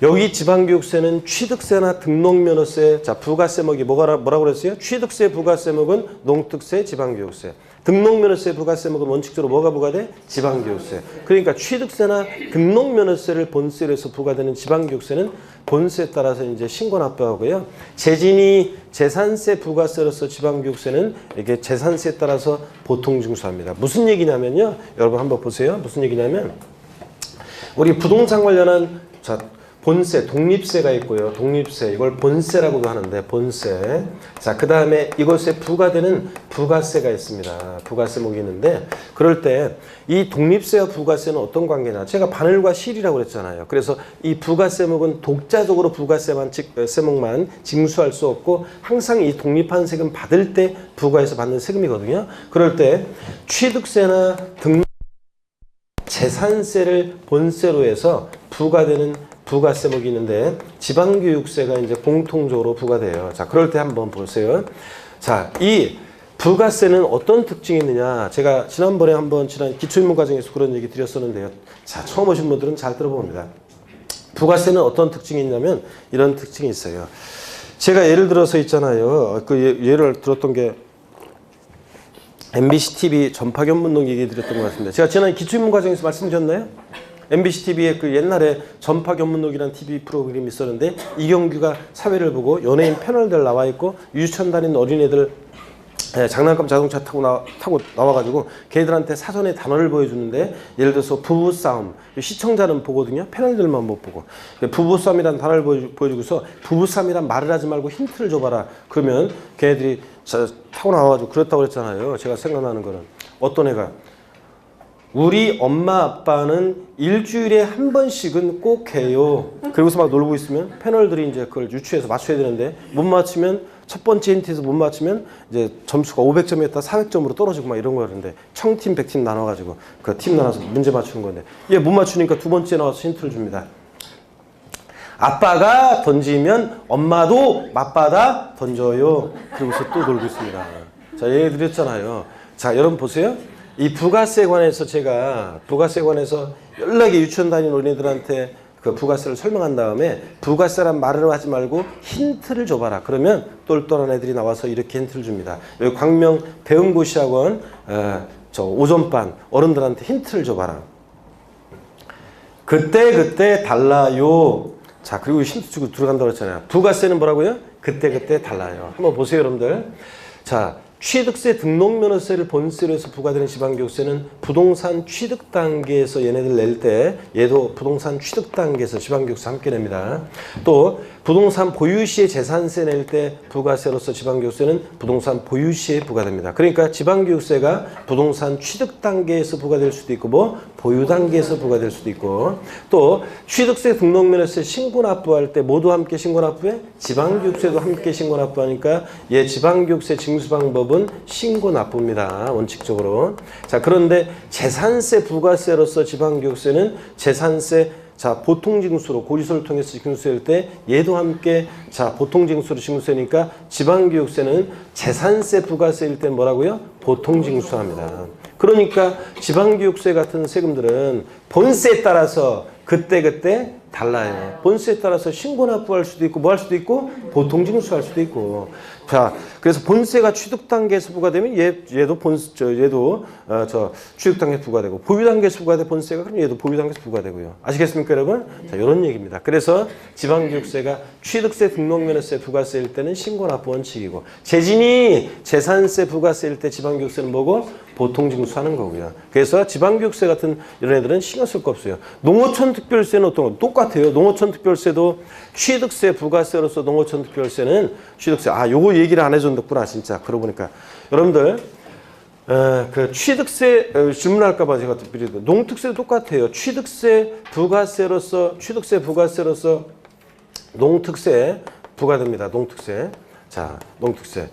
여기 지방교육세는 취득세나 등록면허세, 자, 부가세목이 뭐라고 그랬어요? 취득세, 부가세목은 농특세, 지방교육세. 등록면허세, 부가세목은 원칙적으로 뭐가 부과돼? 지방교육세. 그러니까 취득세나 등록면허세를 본세로 해서 부과되는 지방교육세는 본세에 따라서 이제 신고납부하고요. 재진이 재산세, 부가세로서 지방교육세는 이게 재산세에 따라서 보통징수합니다. 무슨 얘기냐면요. 여러분 한번 보세요. 무슨 얘기냐면 우리 부동산 관련한 자, 본세, 독립세가 있고요. 독립세, 이걸 본세라고도 하는데 본세. 자, 그 다음에 이것에 부과되는 부가세가 있습니다. 부가세목이 있는데 그럴 때 이 독립세와 부가세는 어떤 관계냐? 제가 바늘과 실이라고 그랬잖아요. 그래서 이 부가세목은 독자적으로 세목만 징수할 수 없고 항상 이 독립한 세금 받을 때 부과해서 받는 세금이거든요. 그럴 때 취득세나 재산세를 본세로 해서 부과되는 부가세목이 있는데 지방교육세가 이제 공통적으로 부과돼요. 자, 그럴 때 한번 보세요. 자, 이 부가세는 어떤 특징이 있느냐? 제가 지난번에 한번 지난 기초인문 과정에서 그런 얘기 드렸었는데요. 자, 처음 오신 분들은 잘 들어봅니다. 부가세는 어떤 특징이 있냐면 이런 특징이 있어요. 제가 예를 들어서 있잖아요. 그 예를 들었던 게 MBC TV 전파견문록 얘기 드렸던 것 같습니다. 제가 지난 기초인문 과정에서 말씀드렸나요? MBC TV에 그 옛날에 전파견문록이라는 TV 프로그램이 있었는데 이경규가 사회를 보고 연예인 패널들 나와 있고 유치원 다니는 어린애들 장난감 자동차 타고 나와가지고 걔들한테 사전에 단어를 보여주는데 예를 들어서 부부싸움 시청자는 보거든요. 패널들만 못 보고 부부싸움이라는 단어를 보여주고서 부부싸움이란 말을 하지 말고 힌트를 줘봐라. 그러면 걔네들이 타고 나와가지고 그랬다고 그랬잖아요. 제가 생각나는 거는 어떤 애가 우리 엄마 아빠는 일주일에 한 번씩은 꼭 해요. 그러고서 막 놀고 있으면 패널들이 이제 그걸 유추해서 맞춰야 되는데 못 맞추면 첫 번째 힌트에서 못 맞추면 이제 점수가 500점이었다 400점으로 떨어지고 막 이런 거였는데 청팀 100팀 나눠가지고 그 팀 나눠서 문제 맞추는 건데 얘 못 맞추니까 두 번째 나와서 힌트를 줍니다. 아빠가 던지면 엄마도 맞받아 던져요. 그러고서 또 놀고 있습니다. 자, 얘 드렸잖아요. 자, 여러분 보세요. 이 부가세에 관해서 제가 부가세에 관해서 연락에 유치원 다니는 어린이들한테 그 부가세를 설명한 다음에 부가세란 말을 하지 말고 힌트를 줘봐라. 그러면 똘똘한 애들이 나와서 이렇게 힌트를 줍니다. 여기 광명 배움고시학원 저 오전반 어른들한테 힌트를 줘봐라. 그때 달라요. 자, 그리고 힌트 주고 들어간다고 했잖아요. 부가세는 뭐라고요? 그때 달라요. 한번 보세요, 여러분들. 자, 취득세 등록면허세를 본세로 해서 부과되는 지방교육세는 부동산 취득 단계에서 얘네들 낼 때 얘도 부동산 취득 단계에서 지방교육세 함께 냅니다. 또 부동산 보유 시에 재산세 낼 때 부가세로서 지방교육세는 부동산 보유 시에 부과됩니다. 그러니까 지방교육세가 부동산 취득 단계에서 부과될 수도 있고 뭐 보유 단계에서 부과될 수도 있고 또 취득세 등록면허세 신고 납부할 때 모두 함께 신고 납부해 지방교육세도 함께 신고 납부하니까 얘 지방교육세 징수 방법은 신고 납부입니다. 원칙적으로. 자, 그런데 재산세 부가세로서 지방교육세는 재산세 자, 보통징수로 고지서를 통해서 징수할 때 얘도 함께 자, 보통징수로 징수하니까 지방교육세는 재산세 부가세일 때 뭐라고요? 보통징수합니다. 그러니까 지방교육세 같은 세금들은 본세에 따라서 그때 달라요. 본세에 따라서 신고납부할 수도 있고 뭐 할 수도 있고 보통징수할 수도 있고. 자, 그래서 본세가 취득 단계에서 부과되면 얘도 취득 단계에서 부과되고 보유 단계에서 부과돼 본세가 그럼 얘도 보유 단계에서 부과되고요. 아시겠습니까, 여러분? 자, 이런 얘기입니다. 그래서 지방교육세가 취득세 등록면허세 부가세일 때는 신고납부 원칙이고 재진이 재산세 부가세일 때 지방교육세는 뭐고? 보통징수하는 거고요. 그래서 지방교육세 같은 이런 애들은 신경 쓸 거 없어요. 농어촌 특별세는 어떤 거? 똑같아요. 농어촌 특별세도 취득세 부가세로서 농어촌 특별세는 취득세 요거 얘기를 안 해줬구나 진짜. 그러고 보니까 여러분들 그 취득세 질문할까봐 제가 특별히 농특세도 똑같아요. 취득세 부가세로서 농특세 부과됩니다. 농특세. 자, 농특세.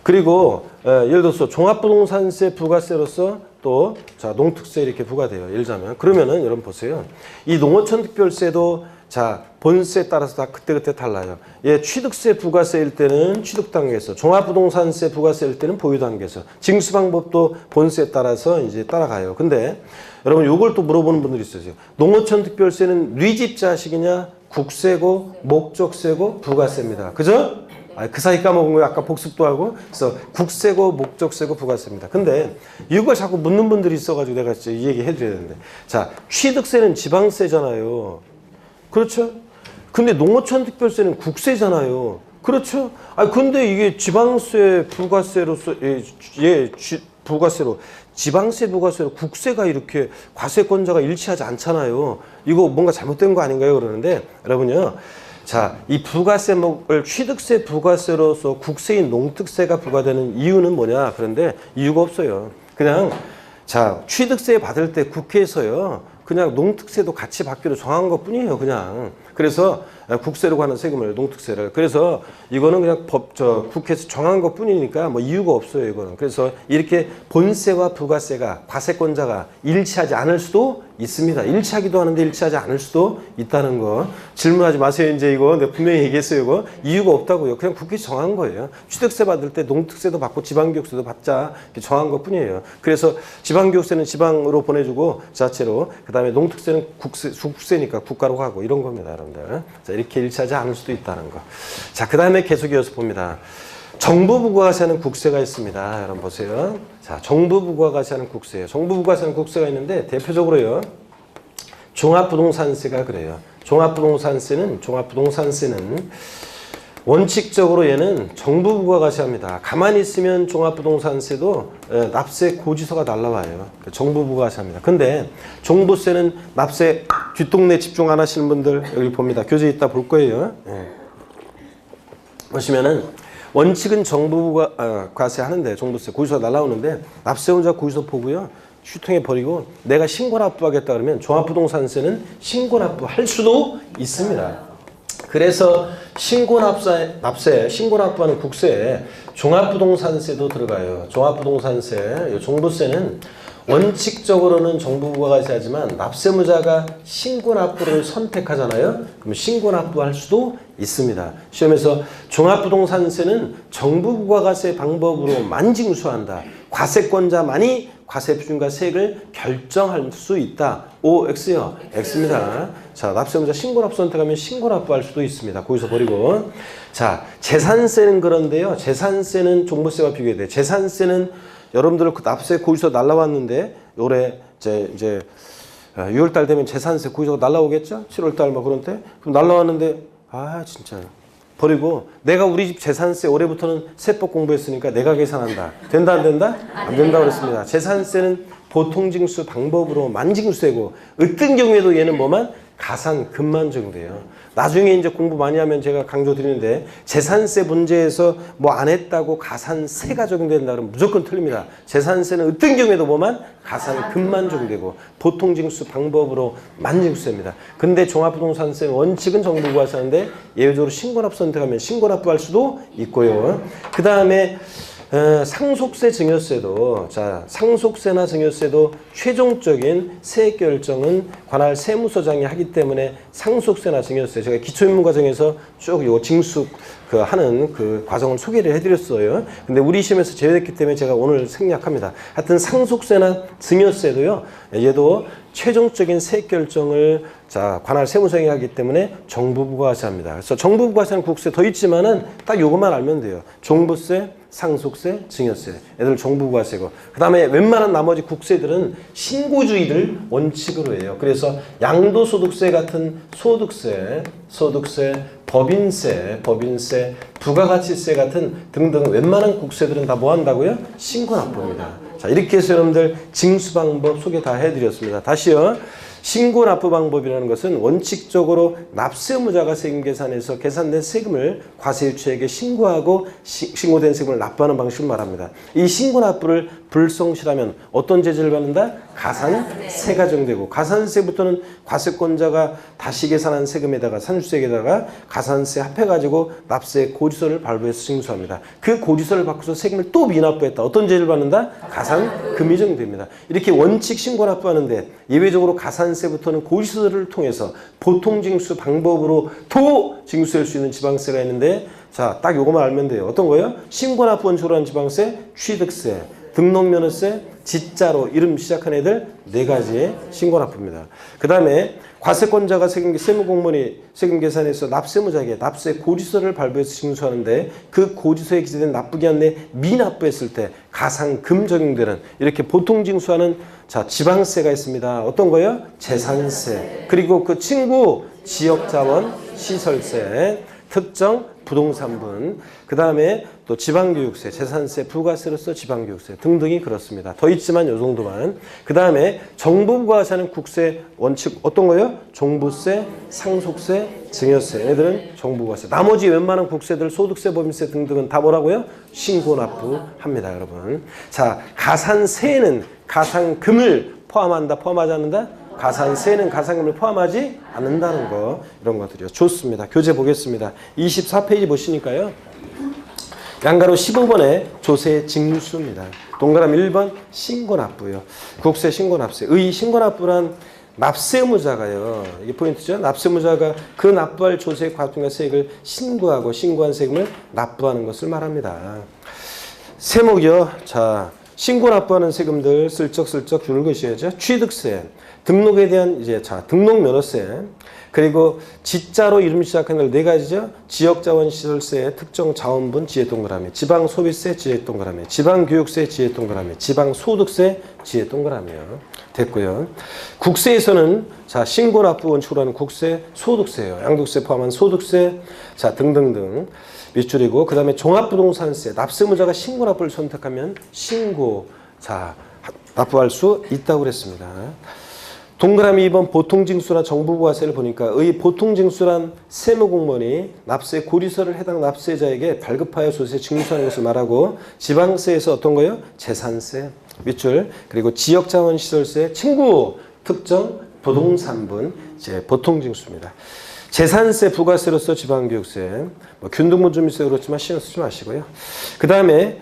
그리고 예를 들어서 종합부동산세 부가세로서 또 자, 농특세 이렇게 부과돼요. 예를 들자면 그러면은 여러분 보세요. 이 농어촌 특별세도 자, 본세에 따라서 다 그때 달라요. 예, 취득세 부가세일 때는 취득 단계에서, 종합부동산세 부가세일 때는 보유 단계에서, 징수 방법도 본세에 따라서 이제 따라가요. 근데 여러분 요걸 또 물어보는 분들이 있어요. 농어촌 특별세는 뉘집 자식이냐, 국세고, 목적세고, 부가세입니다. 그죠? 그 사이 까먹은 거 아까 복습도 하고. 그래서 국세고, 목적세고, 부가세입니다. 근데 이걸 자꾸 묻는 분들이 있어가지고 내가 진짜 이 얘기 해드려야 되는데. 자, 취득세는 지방세잖아요. 그렇죠? 근데 농어촌 특별세는 국세잖아요. 그렇죠? 근데 이게 지방세 부가세로서, 부가세로, 지방세 부가세로 국세가 이렇게 과세권자가 일치하지 않잖아요. 이거 뭔가 잘못된 거 아닌가요? 그러는데, 여러분요. 자, 이 부가세목을 취득세 부가세로서 국세인 농특세가 부과되는 이유는 뭐냐? 그런데 이유가 없어요. 그냥, 자, 취득세 받을 때 국회에서요. 그냥 농특세도 같이 받기로 정한 것 뿐이에요, 그냥. 그래서 국세로 가는 세금을, 농특세를. 그래서 이거는 그냥 국회에서 정한 것 뿐이니까 뭐 이유가 없어요, 이거는. 그래서 이렇게 본세와 부가세가, 과세권자가 일치하지 않을 수도 있습니다. 일치하기도 하는데 일치하지 않을 수도 있다는 거. 질문하지 마세요, 이제 이거. 내가 분명히 얘기했어요, 이거. 이유가 없다고요. 그냥 국회에서 정한 거예요. 취득세 받을 때 농특세도 받고 지방교육세도 받자. 이렇게 정한 것 뿐이에요. 그래서 지방교육세는 지방으로 보내주고, 자체로. 그 다음에 농특세는 국세니까 국가로 가고 이런 겁니다, 여러분들. 자, 이렇게 일치하지 않을 수도 있다는 거. 자, 그 다음에 계속 이어서 봅니다. 정부 부가세는 국세가 있습니다. 여러분 보세요. 자, 정부 부가세는 국세예요. 정부 부가세는 국세가 있는데 대표적으로요. 종합부동산세가 그래요. 종합부동산세는 원칙적으로 얘는 정부 부가가세합니다. 가만히 있으면 종합부동산세도 납세 고지서가 날라와요. 정부 부가가세합니다. 근데 종부세는 납세 뒷동네 집중 안 하시는 분들 여기 봅니다. 교재 있다 볼 거예요. 보시면은 원칙은 정부 부가가세 하는데 종부세 고지서 날라오는데 납세훈자 고지서 보고요. 휴통에 버리고 내가 신고납부하겠다 그러면 종합부동산세는 신고납부할 수도 있습니다. 그래서 신고납부하는 국세에 종합부동산세도 들어가요. 종합부동산세, 종부세는 원칙적으로는 정부 부가가세하지만 납세무자가 신고납부를 선택하잖아요. 그럼 신고납부할 수도 있습니다. 시험에서 종합부동산세는 정부 부가가세 방법으로만 징수한다. 과세권자만이 과세표준과 세액을 결정할 수 있다. O, X요. X입니다. 자, 납세무자 신고납부 선택하면 신고납부할 수도 있습니다. 거기서 버리고. 자, 재산세는 그런데요. 재산세는 종부세와 비교해야 돼. 재산세는 여러분들 그 납세 고지서 날라왔는데 올해 이제 6월달 되면 재산세 고지서가 날라오겠죠? 7월달 뭐 그런 때. 그럼 날라왔는데 진짜 버리고 내가 우리 집 재산세 올해부터는 세법 공부했으니까 내가 계산한다. 된다 안 된다? 안 된다 그랬습니다. 재산세는 보통징수 방법으로 만징수되고 어떤 경우에도 얘는 뭐만 가산금만 적용돼요. 나중에 이제 공부 많이 하면 제가 강조드리는데 재산세 문제에서 뭐 안 했다고 가산세가 적용된다 그러면 무조건 틀립니다. 재산세는 어떤 경우에도 뭐만 가산금만 적용되고 보통징수 방법으로 만징수됩니다. 근데 종합부동산세 원칙은 정부 부가세하는데 예외적으로 신고납부 선택하면 신고납부할 수도 있고요. 그 다음에 상속세 증여세도 상속세나 증여세도 최종적인 세액 결정은 관할 세무서장이 하기 때문에 상속세나 증여세 제가 기초인문과정에서 쭉 요 징수 하는 그 과정을 소개를 해드렸어요. 근데 우리 시험에서 제외됐기 때문에 제가 오늘 생략합니다. 하여튼 상속세나 증여세도요. 얘도 최종적인 세액 결정을 관할 세무서장이 하기 때문에 정부 부가가세합니다. 그래서 정부 부가세는 국세 더 있지만은 딱 요것만 알면 돼요. 종부세, 상속세, 증여세. 얘들 정부 부가세고. 그다음에 웬만한 나머지 국세들은 신고주의를 원칙으로 해요. 그래서 양도소득세 같은 소득세, 법인세, 부가가치세 같은 등등 웬만한 국세들은 다 뭐 한다고요? 신고납부입니다. 자, 이렇게 해서 여러분들 징수 방법 소개 다 해드렸습니다. 다시요. 신고납부 방법이라는 것은 원칙적으로 납세무자가 세금 계산해서 계산된 세금을 과세유치에게 신고하고 신고된 세금을 납부하는 방식을 말합니다. 이 신고납부를 불성실하면 어떤 제재를 받는다? 가산세가 적용되고 가산세부터는 과세권자가 다시 계산한 세금에다가 산출세액에다가 가산세 합해가지고 납세 고지서를 발부해서 징수합니다. 그 고지서를 바꿔서 세금을 또 미납부했다. 어떤 제재를 받는다? 가산금이 적용됩니다. 이렇게 원칙 신고납부하는데 예외적으로 가산세부터는 고지서를 통해서 보통징수 방법으로 도 징수할 수 있는 지방세가 있는데 딱 요거만 알면 돼요. 어떤 거예요? 신고납부 원칙으로 한 지방세, 취득세, 등록면허세, 지자로 이름 시작한 애들 4가지의 신고납부입니다. 그 다음에 과세권자가 세무공무원이 세금 계산해서 납세무자에게 납세 고지서를 발부해서 징수하는데 그 고지서에 기재된 납부기한 내 미납부했을 때 가산금 적용되는 이렇게 보통징수하는 지방세가 있습니다. 어떤 거예요? 재산세. 그리고 그 친구 지역자원 시설세, 특정 부동산분, 그 다음에 또 지방교육세, 재산세, 부가세로서 지방교육세 등등이 그렇습니다. 더 있지만 요 정도만. 그 다음에 정부 부가세는 국세 원칙 어떤 거예요? 종부세, 상속세, 증여세. 얘들은 정부 부가세. 나머지 웬만한 국세들 소득세, 법인세 등등은 다 뭐라고요? 신고납부합니다, 여러분. 자, 가산세는 가산금을 포함한다, 포함하지 않는다? 가산세는 가산금을 포함하지 않는다는 거 이런 것들이요. 좋습니다. 교재 보겠습니다. 24페이지 보시니까요. 양가로 15번에 조세 징수입니다. 동그라미 1번 신고납부요. 국세 신고납세. 의 신고납부란 납세무자가요. 이게 포인트죠. 납세무자가 그 납부할 조세 과통과 세액을 신고하고 신고한 세금을 납부하는 것을 말합니다. 세목이요. 신고납부하는 세금들 슬쩍슬쩍 줄을 그으셔야죠. 취득세, 등록에 대한 등록면허세, 그리고 지자로 이름 시작하는 네 가지죠. 지역자원시설세, 특정자원분, 지혜 동그라미, 지방소비세, 지혜 동그라미, 지방교육세, 지혜 동그라미, 지방소득세, 지혜 동그라미요. 됐고요. 국세에서는 자 신고납부 원칙으로 하는 국세, 소득세예요. 양도세 포함한 소득세, 자 등등등 밑줄이고 그 다음에 종합부동산세, 납세무자가 신고납부를 선택하면 신고 자 납부할 수 있다고 그랬습니다. 동그라미 2번 보통징수나 정부부가세를 보니까 의 보통징수란 세무공무원이 납세 고리서를 해당 납세자에게 발급하여 조세 징수하는 것을 말하고 지방세에서 어떤 거요? 재산세 밑줄 그리고 지역자원시설세 친구 특정 부동산분 이제 보통징수입니다. 재산세 부가세로서 지방교육세 뭐 균등본주민세 그렇지만 신경 쓰지 마시고요. 그 다음에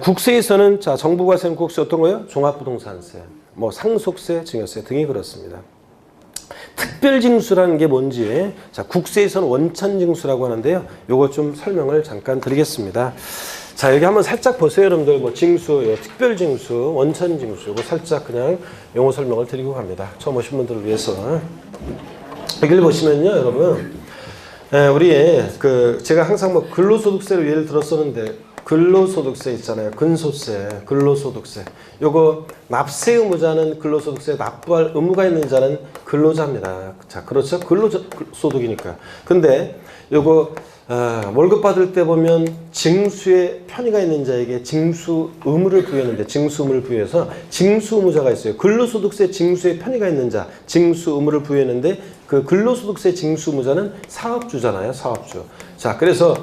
국세에서는 자 정부가세는 국세 어떤 거요? 종합부동산세 뭐 상속세, 증여세 등이 그렇습니다. 특별징수라는 게 뭔지 자 국세에서는 원천징수라고 하는데요. 요거 좀 설명을 잠깐 드리겠습니다. 자 여기 한번 살짝 보세요 여러분들. 뭐 징수, 특별징수, 원천징수 요거 살짝 그냥 용어 설명을 드리고 갑니다. 처음 오신 분들을 위해서 여기를 보시면요 여러분 우리 제가 항상 뭐 근로소득세로 예를 들었었는데 근로소득세 있잖아요. 근소세, 근로소득세. 요거 납세 의무자는 근로소득세 납부할 의무가 있는 자는 근로자입니다. 자, 그렇죠? 근로소득이니까. 근데 요거 월급 받을 때 보면 징수에 편의가 있는 자에게 징수 의무를 부여했는데 징수 의무를 부여해서 징수 의무자가 있어요. 근로소득세 징수에 편의가 있는 자 징수 의무를 부여했는데 그 근로소득세 징수 의무자는 사업주잖아요. 사업주. 자, 그래서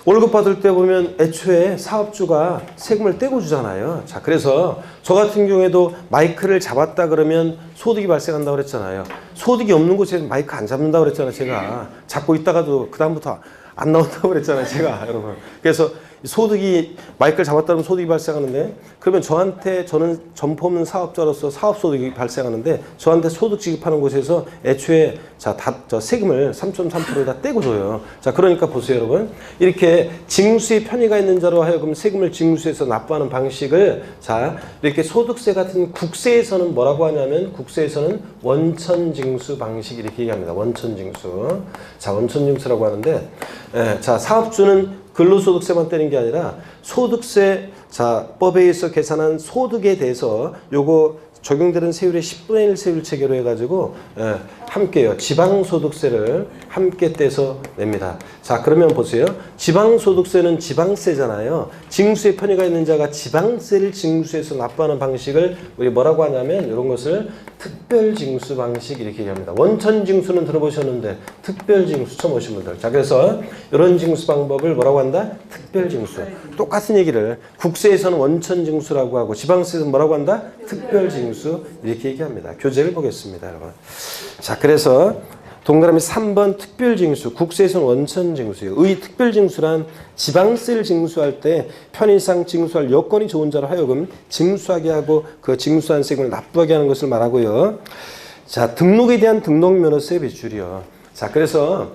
월급 받을 때 보면 애초에 사업주가 세금을 떼고 주잖아요. 자, 그래서 저 같은 경우에도 마이크를 잡았다 그러면 소득이 발생한다고 그랬잖아요. 소득이 없는 곳에 마이크 안 잡는다고 그랬잖아요. 제가 잡고 있다가도 그다음부터 안 나온다고 그랬잖아요. 제가 여러분. 그래서 소득이 마이크를 잡았다면 소득이 발생하는데 그러면 저는 점포 없는 사업자로서 사업소득이 발생하는데 저한테 소득 지급하는 곳에서 애초에 저 세금을 3.3%다 떼고 줘요. 자, 그러니까 보세요 여러분. 이렇게 징수에 편의가 있는 자로 하여금 세금을 징수해서 납부하는 방식을 자 이렇게 소득세 같은 국세에서는 뭐라고 하냐면 국세에서는 원천징수 방식 이렇게 얘기합니다. 원천징수. 자, 원천징수라고 하는데 자 사업주는 근로소득세만 떼는 게 아니라 소득세 자 법에 의해서 계산한 소득에 대해서 요거 적용되는 세율의 10분의 1 세율 체계로 해가지고 함께요. 지방소득세를 함께 떼서 냅니다. 자 그러면 보세요. 지방소득세는 지방세잖아요. 징수에 편의가 있는 자가 지방세를 징수해서 납부하는 방식을 우리 뭐라고 하냐면 이런 것을 특별징수 방식 이렇게 얘기합니다. 원천징수는 들어보셨는데 특별징수 처음 오신 분들. 자 그래서 이런 징수 방법을 뭐라고 한다? 특별징수. 똑같은 얘기를 국세에서는 원천징수라고 하고 지방세에서는 뭐라고 한다? 특별징수 이렇게 얘기합니다. 교재를 보겠습니다. 여러분. 자 그래서 동그라미 3번 특별징수, 국세에서는 원천징수예요. 의 특별징수란 지방세를 징수할 때 편의상 징수할 여건이 좋은 자로 하여금 징수하게 하고 그 징수한 세금을 납부하게 하는 것을 말하고요. 자 등록에 대한 등록면허세 비율이요. 자 그래서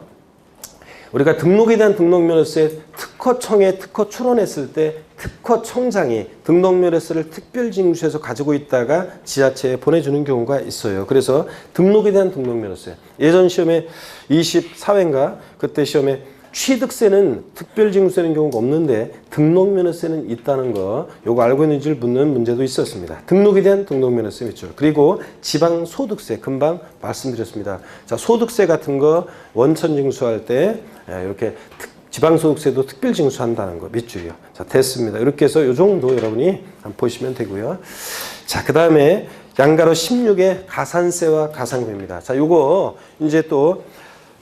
우리가 등록에 대한 등록면허세 특허청에 특허 출원했을 때 특허청장이 등록면허세를 특별징수해서 가지고 있다가 지자체에 보내주는 경우가 있어요. 그래서 등록에 대한 등록면허세. 예전 시험에 24회인가 그때 시험에 취득세는 특별징수되는 경우가 없는데 등록면허세는 있다는 거 요거 알고 있는지를 묻는 문제도 있었습니다. 등록에 대한 등록면허세 밑줄. 그리고 지방소득세 금방 말씀드렸습니다. 자 소득세 같은 거 원천징수할 때 이렇게 지방소득세도 특별징수한다는 거 밑줄이요. 자 됐습니다. 이렇게 해서 요 정도 여러분이 한번 보시면 되고요. 자 그 다음에 양가로 16의 가산세와 가상금입니다. 자 요거 이제 또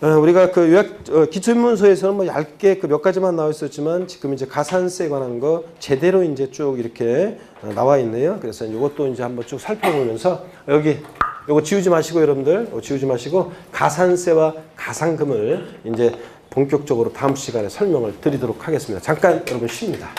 우리가 그 요약 기초입문서에서는 뭐 얇게 그 몇 가지만 나와 있었지만 지금 이제 가산세에 관한 거 제대로 이제 쭉 이렇게 나와 있네요. 그래서 이것도 이제 한번 쭉 살펴보면서 여기 요거 지우지 마시고 여러분들 지우지 마시고 가산세와 가상금을 이제 본격적으로 다음 시간에 설명을 드리도록 하겠습니다. 잠깐 여러분 쉽니다.